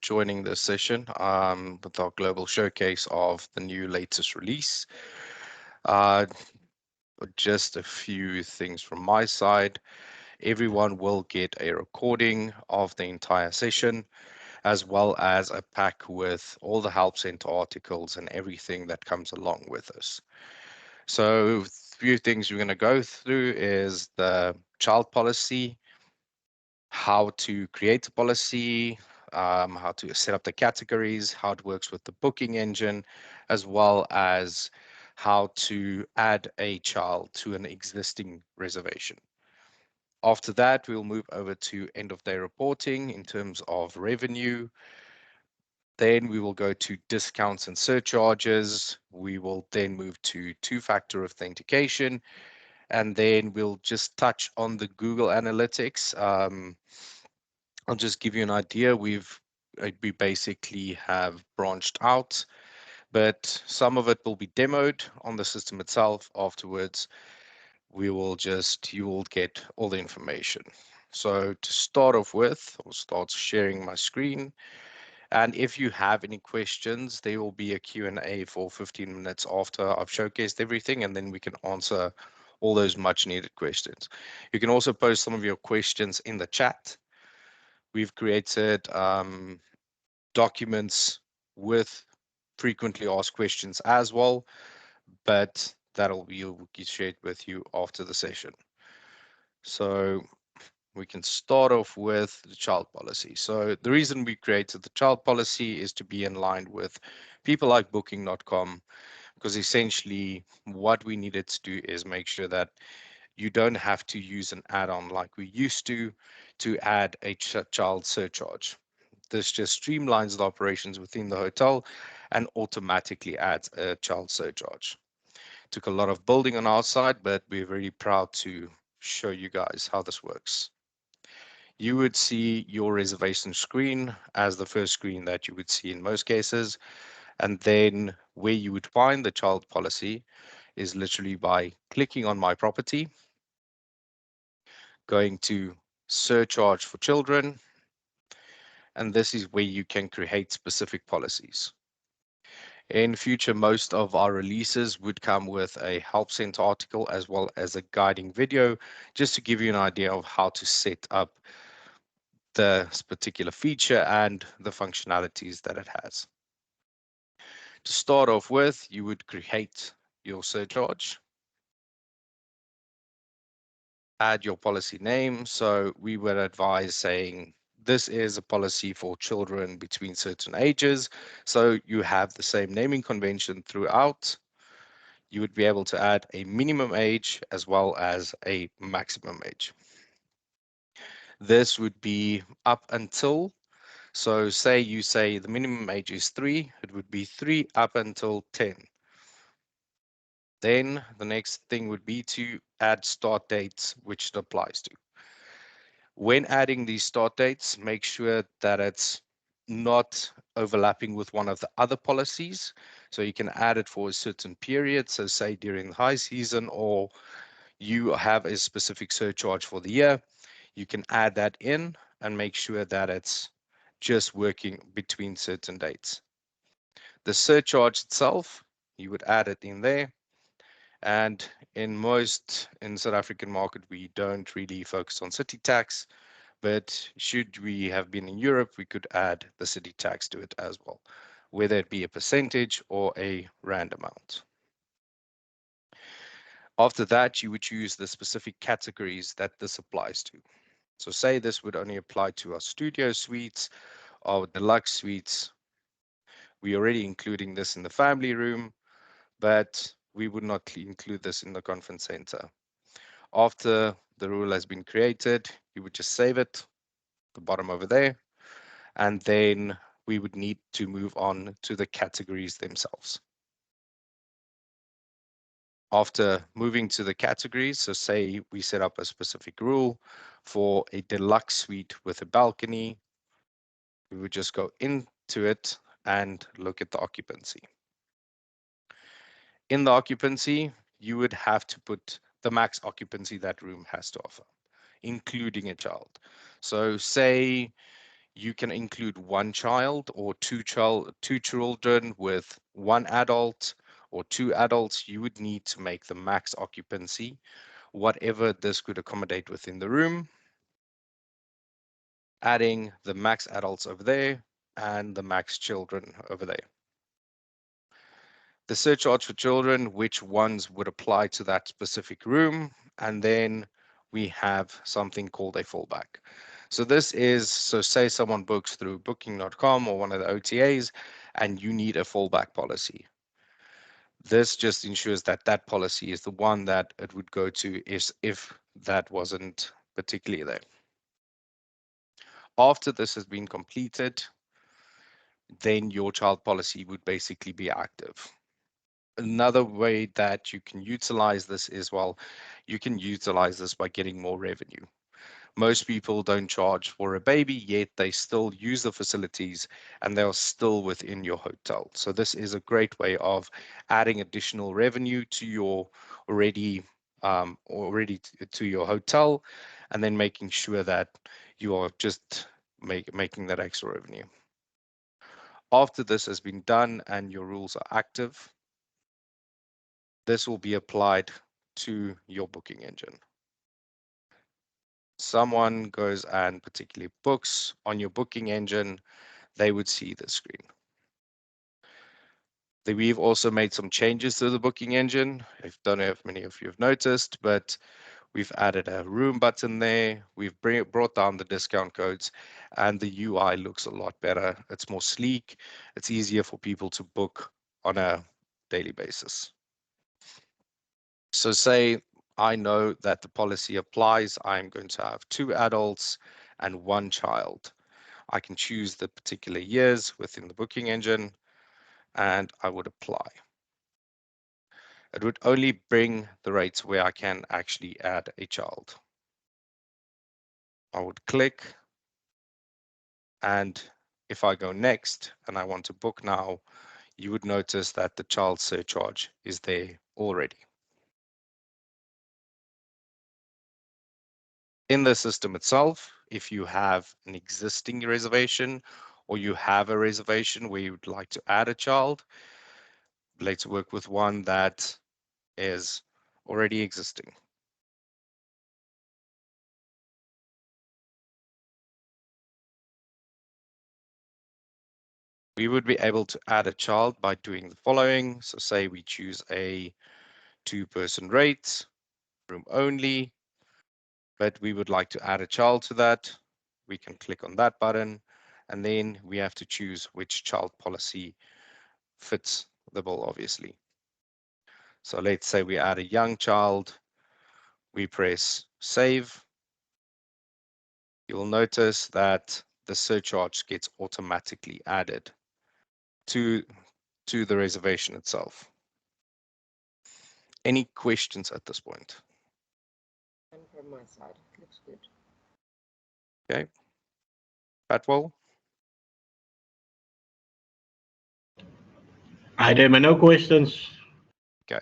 joining this session with our global showcase of the new latest release. Uh, just a few things from my side. Everyone will get a recording of the entire session, as well as a pack with all the Help Center articles and everything that comes along with us. So, a few things we're going to go through is the child policy, how to create a policy, how to set up the categories, how it works with the booking engine, as well as how to add a child to an existing reservation. After that, we'll move over to end of day reporting in terms of revenue. Then we will go to discounts and surcharges. We will then move to two-factor authentication, and then we'll just touch on the Google Analytics. I'll just give you an idea. We basically have branched out, but some of it will be demoed on the system itself. Afterwards, you will get all the information. So to start off with, I'll start sharing my screen. And if you have any questions, there will be a Q&A for 15 minutes after I've showcased everything, and then we can answer all those much needed questions. You can also post some of your questions in the chat. We've created documents with frequently asked questions as well, but that'll be shared with you after the session. So we can start off with the child policy. So the reason we created the child policy is to be in line with people like Booking.com, because essentially what we needed to do is make sure that you don't have to use an add-on like we used to add a child surcharge. This just streamlines the operations within the hotel and automatically adds a child surcharge. Took a lot of building on our side, but we're very proud to show you guys how this works. You would see your reservation screen as the first screen that you would see in most cases. And then where you would find the child policy is literally by clicking on my property, going to surcharge for children, and this is where you can create specific policies. In future, most of our releases would come with a help center article as well as a guiding video, just to give you an idea of how to set up this particular feature and the functionalities that it has. To start off with, you would create your surcharge, add your policy name. So we would advise saying this is a policy for children between certain ages. So you have the same naming convention throughout. You would be able to add a minimum age as well as a maximum age. This would be up until, so say you say the minimum age is 3, it would be 3 up until 10. Then the next thing would be to add start dates, which it applies to. When adding these start dates, make sure that it's not overlapping with one of the other policies. So you can add it for a certain period. So say during the high season, or you have a specific surcharge for the year, you can add that in and make sure that it's just working between certain dates. The surcharge itself, you would add it in there. And in South African market, we don't really focus on city tax, but should we have been in Europe, we could add the city tax to it as well, whether it be a percentage or a rand amount. After that, you would choose the specific categories that this applies to. So say this would only apply to our studio suites, our deluxe suites. We're already including this in the family room, but we would not include this in the conference center. After the rule has been created, you would just save it, the bottom over there, and then we would need to move on to the categories themselves. After moving to the categories, so say we set up a specific rule for a deluxe suite with a balcony, we would just go into it and look at the occupancy. In the occupancy, you would have to put the max occupancy that room has to offer, including a child. So say You can include one child or two children with one adult or two adults. You would need to make the max occupancy, whatever this could accommodate within the room, adding the max adults over there and the max children over there. The surcharge for children, which ones would apply to that specific room, and then we have something called a fallback. So this is, so say someone books through booking.com or one of the OTAs, and you need a fallback policy. This just ensures that that policy is the one that it would go to if that wasn't particularly there. After this has been completed, then your child policy would basically be active. Another way that you can utilize this is, well, you can utilize this by getting more revenue. Most people don't charge for a baby, yet they still use the facilities and they're still within your hotel. So this is a great way of adding additional revenue to your already to your hotel, and then making sure that you are just making that extra revenue. After this has been done and your rules are active, this will be applied to your booking engine. Someone goes and particularly books on your booking engine, they would see the screen. We've also made some changes to the booking engine. I don't know if many of you have noticed, but we've added a room button there. We've brought down the discount codes, and the UI looks a lot better. It's more sleek. It's easier for people to book on a daily basis. So say I know that the policy applies. I'm going to have two adults and one child. I can choose the particular years within the booking engine, and I would apply. It would only bring the rates where I can actually add a child. I would click, and if I go next and I want to book now, you would notice that the child surcharge is there already. In the system itself, if you have an existing reservation or you have a reservation where you would like to add a child, let's work with one that is already existing. We would be able to add a child by doing the following. So say we choose a two-person rate, room only, but we would like to add a child to that. We can click on that button, and then we have to choose which child policy fits the bill, obviously. So let's say we add a young child, we press save. You'll notice that the surcharge gets automatically added to the reservation itself. Any questions at this point? And from my side, looks good. Okay. Patwell? I there are no questions. Okay.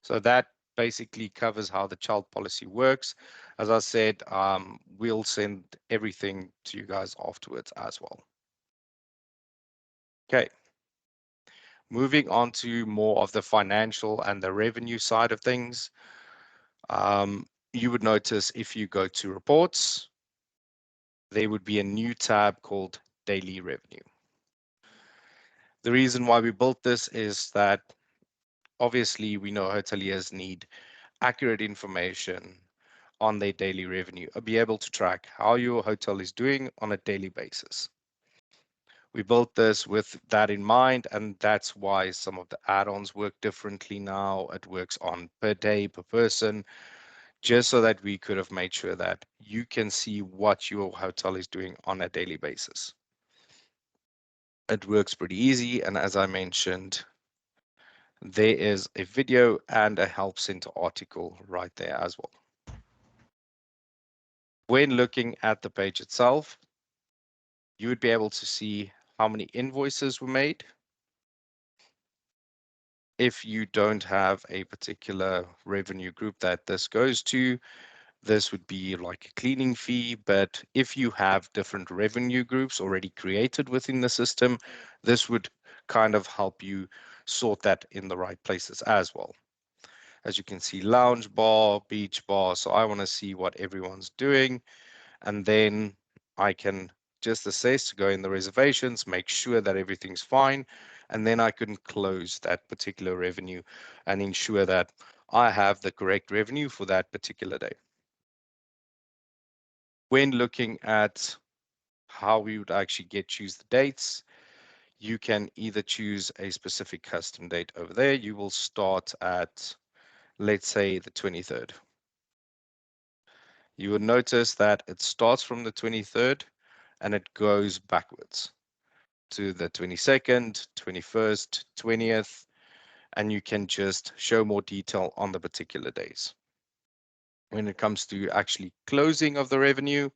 So that basically covers how the child policy works. As I said, we'll send everything to you guys afterwards as well. Okay. Moving on to more of the financial and the revenue side of things. You would notice if you go to reports, there would be a new tab called daily revenue. The reason why we built this is that obviously we know hoteliers need accurate information on their daily revenue, or be able to track how your hotel is doing on a daily basis. We built this with that in mind, and that's why some of the add-ons work differently now. It works on per day, per person, just so that we could have made sure that you can see what your hotel is doing on a daily basis. It works pretty easy, and as I mentioned, there is a video and a help center article right there as well. When looking at the page itself, you would be able to see how many invoices were made. If you don't have a particular revenue group that this goes to, This would be like a cleaning fee, but if you have different revenue groups already created within the system, this would kind of help you sort that in the right places as well. As you can see, lounge bar, beach bar. So I want to see what everyone's doing, and then I can just assess, go in the reservations, make sure that everything's fine, and then I can close that particular revenue and ensure that I have the correct revenue for that particular day. When looking at how we would actually choose the dates, you can either choose a specific custom date over there. You will start at, let's say, the 23rd. You will notice that it starts from the 23rd and it goes backwards to the 22nd, 21st, 20th, and you can just show more detail on the particular days. When it comes to actually closing of the revenue,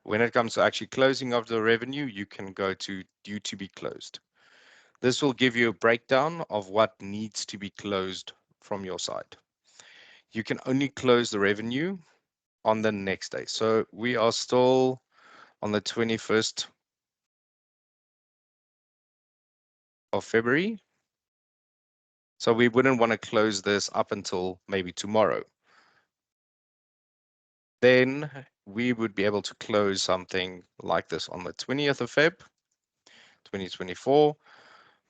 when it comes to actually closing of the revenue, you can go to due to be closed. This will give you a breakdown of what needs to be closed from your side. You can only close the revenue on the next day. So we are still on the 21st of February. So we wouldn't want to close this up until maybe tomorrow. Then we would be able to close something like this on the 20th of Feb, 2024.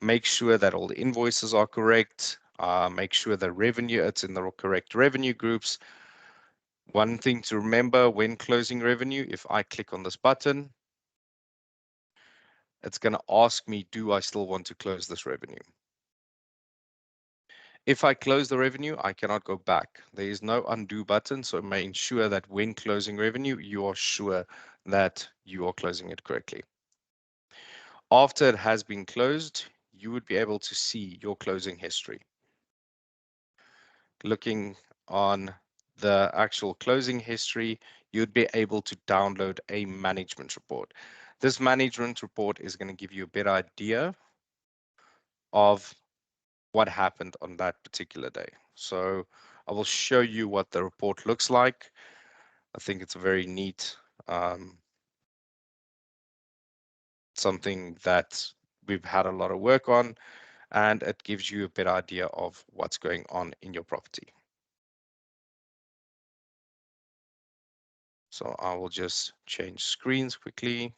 Make sure that all the invoices are correct. Make sure the revenue, it's in the correct revenue groups. One thing to remember when closing revenue, if I click on this button, it's going to ask me, do I still want to close this revenue? If I close the revenue, I cannot go back. There is no undo button, so make ensure that when closing revenue, you are sure that you are closing it correctly. After it has been closed, you would be able to see your closing history. Looking on the actual closing history, you'd be able to download a management report. This management report is going to give you a better idea of what happened on that particular day. So I will show you what the report looks like. I think it's a very neat, something that we've had a lot of work on, and it gives you a better idea of what's going on in your property. So I will just change screens quickly.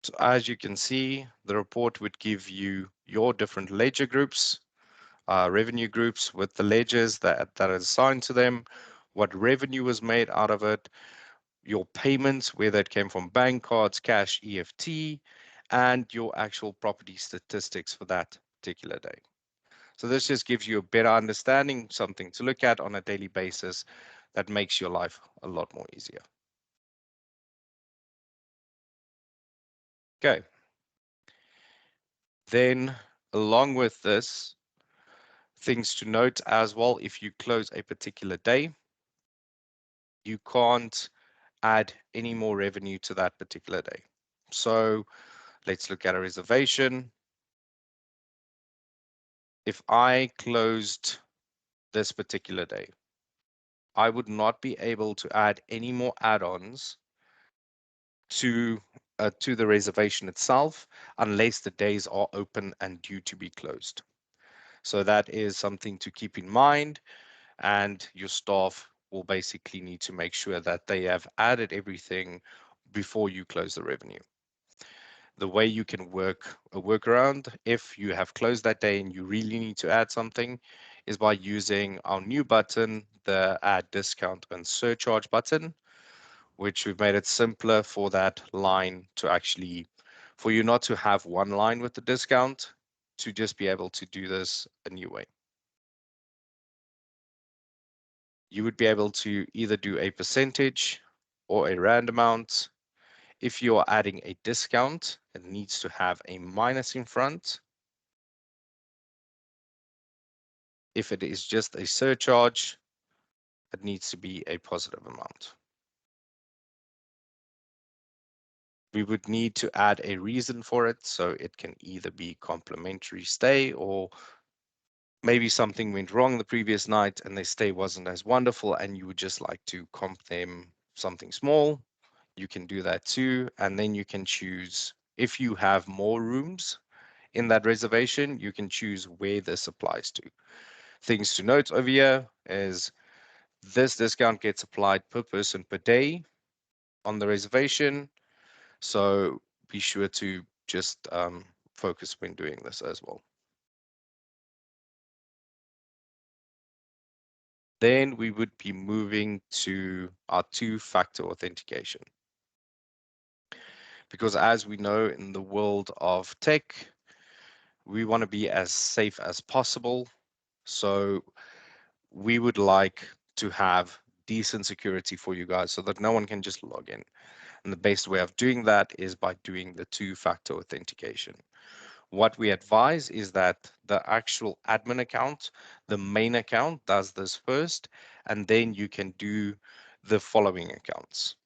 So as you can see, the report would give you your different ledger groups, revenue groups with the ledgers that are assigned to them, what revenue was made out of it, your payments, whether it came from bank cards, cash, EFT, and your actual property statistics for that particular day. So this just gives you a better understanding, something to look at on a daily basis that makes your life a lot more easier. Okay. Then along with this, things to note as well, if you close a particular day, you can't add any more revenue to that particular day. So let's look at a reservation. If I closed this particular day, I would not be able to add any more add-ons to the reservation itself unless the days are open and due to be closed. So that is something to keep in mind, and your staff will basically need to make sure that they have added everything before you close the revenue. The way you can work a workaround if you have closed that day and you really need to add something is by using our new button, the add discount and surcharge button, which we've made it simpler for that line to actually, for you not to have one line with the discount, to just be able to do this a new way. You would be able to either do a percentage or a rand amount. If you are adding a discount, it needs to have a minus in front. If it is just a surcharge, it needs to be a positive amount. We would need to add a reason for it, so it can either be complimentary stay, or maybe something went wrong the previous night and their stay wasn't as wonderful and you would just like to comp them something small. You can do that too. And then you can choose, if you have more rooms in that reservation, you can choose where this applies to. Things to note over here is this discount gets applied per person per day on the reservation. So be sure to just focus when doing this as well. Then we would be moving to our two-factor authentication. Because as we know, in the world of tech, we want to be as safe as possible. So we would like to have decent security for you guys so that no one can just log in. And the best way of doing that is by doing the two-factor authentication. What we advise is that the actual admin account, the main account, does this first, and then you can do the following accounts.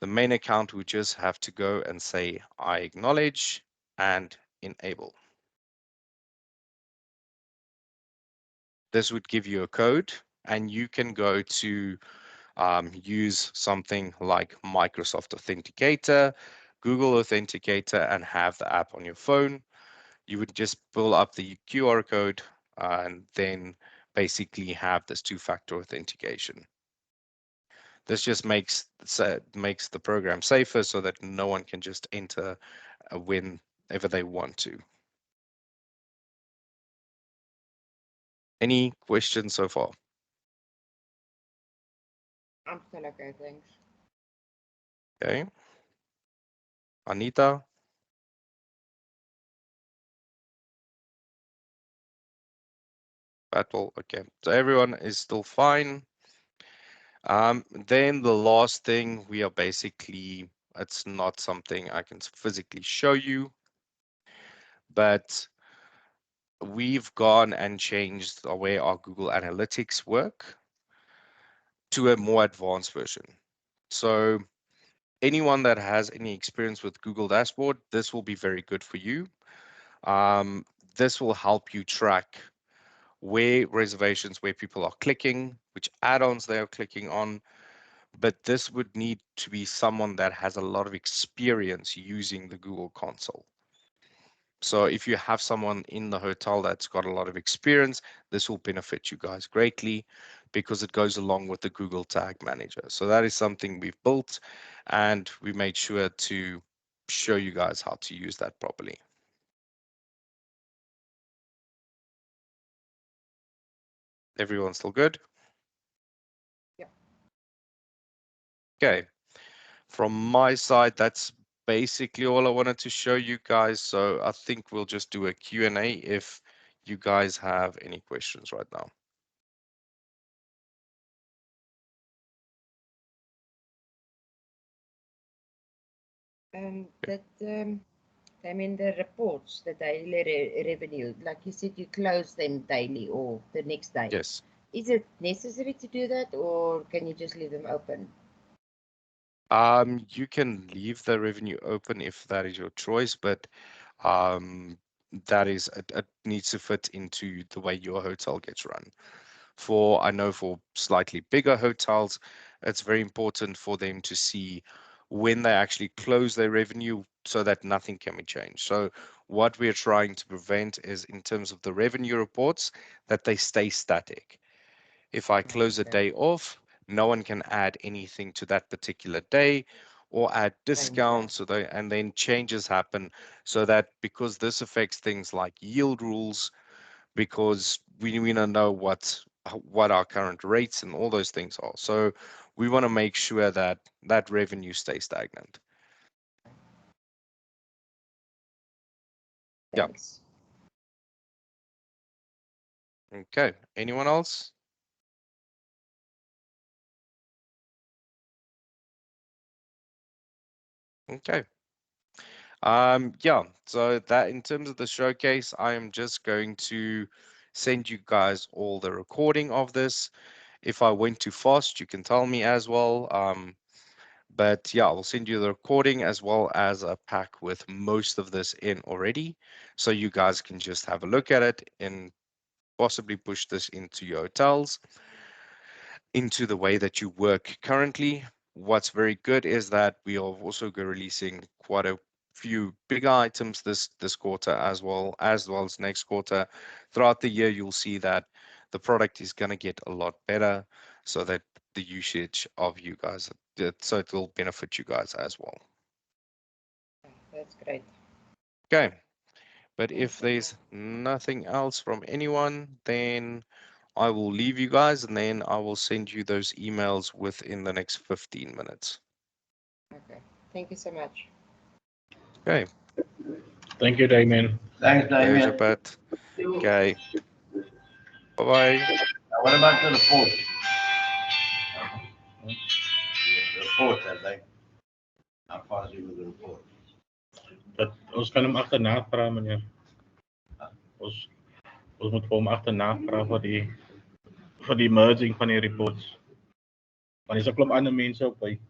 The main account would just have to go and say, I acknowledge and enable. This would give you a code, and you can go to use something like Microsoft Authenticator, Google Authenticator, and have the app on your phone. You would just pull up the QR code and then basically have this two-factor authentication. This just makes the program safer so that no one can just enter whenever they want to. Any questions so far? I'm still okay, thanks. Okay. Anita, Battle. Okay. So everyone is still fine. Then the last thing, we are basically, it's not something I can physically show you, but we've gone and changed the way our Google Analytics work to a more advanced version. So anyone that has any experience with Google Dashboard, this will be very good for you. Um, this will help you track where reservations, where people are clicking, which add-ons they are clicking on. But this would need to be someone that has a lot of experience using the Google console. So if you have someone in the hotel that's got a lot of experience, this will benefit you guys greatly because it goes along with the Google Tag Manager. So that is something we've built, and we made sure to show you guys how to use that properly. Everyone still good? Yeah. Okay. From my side, that's basically all I wanted to show you guys. So I think we'll just do a Q&A if you guys have any questions right now. That I mean the reports, the daily revenue, like you said, you close them daily or the next day. Yes. Is it necessary to do that, or can you just leave them open? You can leave the revenue open if that is your choice, but um, that is it needs to fit into the way your hotel gets run. I know for slightly bigger hotels, it's very important for them to see when they actually close their revenue so that nothing can be changed. So what we're trying to prevent is, in terms of the revenue reports, that they stay static. If I close a Okay. day off, no one can add anything to that particular day or add Same day. discounts, and then changes happen, so that because this affects things like yield rules, because we don't know what our current rates and all those things are. So we want to make sure that that revenue stays stagnant. Yeah. Thanks. Okay. Anyone else? Okay. Yeah, so that in terms of the showcase, I am just going to send you guys all the recording of this. If I went too fast, you can tell me as well. But yeah, I'll send you the recording as well as a pack with most of this in already. So you guys can just have a look at it and possibly push this into your hotels, into the way that you work currently. What's very good is that we are also releasing quite a few big items this quarter as well as next quarter. Throughout the year, you'll see that the product is going to get a lot better, so that the usage of you guys, so it will benefit you guys as well. That's great. Okay, but Thanks if so much. there's nothing else from anyone, then I will leave you guys and then I will send you those emails within the next 15 minutes. Okay. Thank you so much. Okay, Thank you, Damien. Thanks, pleasure, Damien. Pat. Okay, bye bye. What about the report? The report, I think. How far is he with the report? Dat, ons kan hem achterna vragen, meneer. Ons, ons moet voor hem achterna vragen voor die merging van die reports. Want er is een klomp andere mensen ook bij.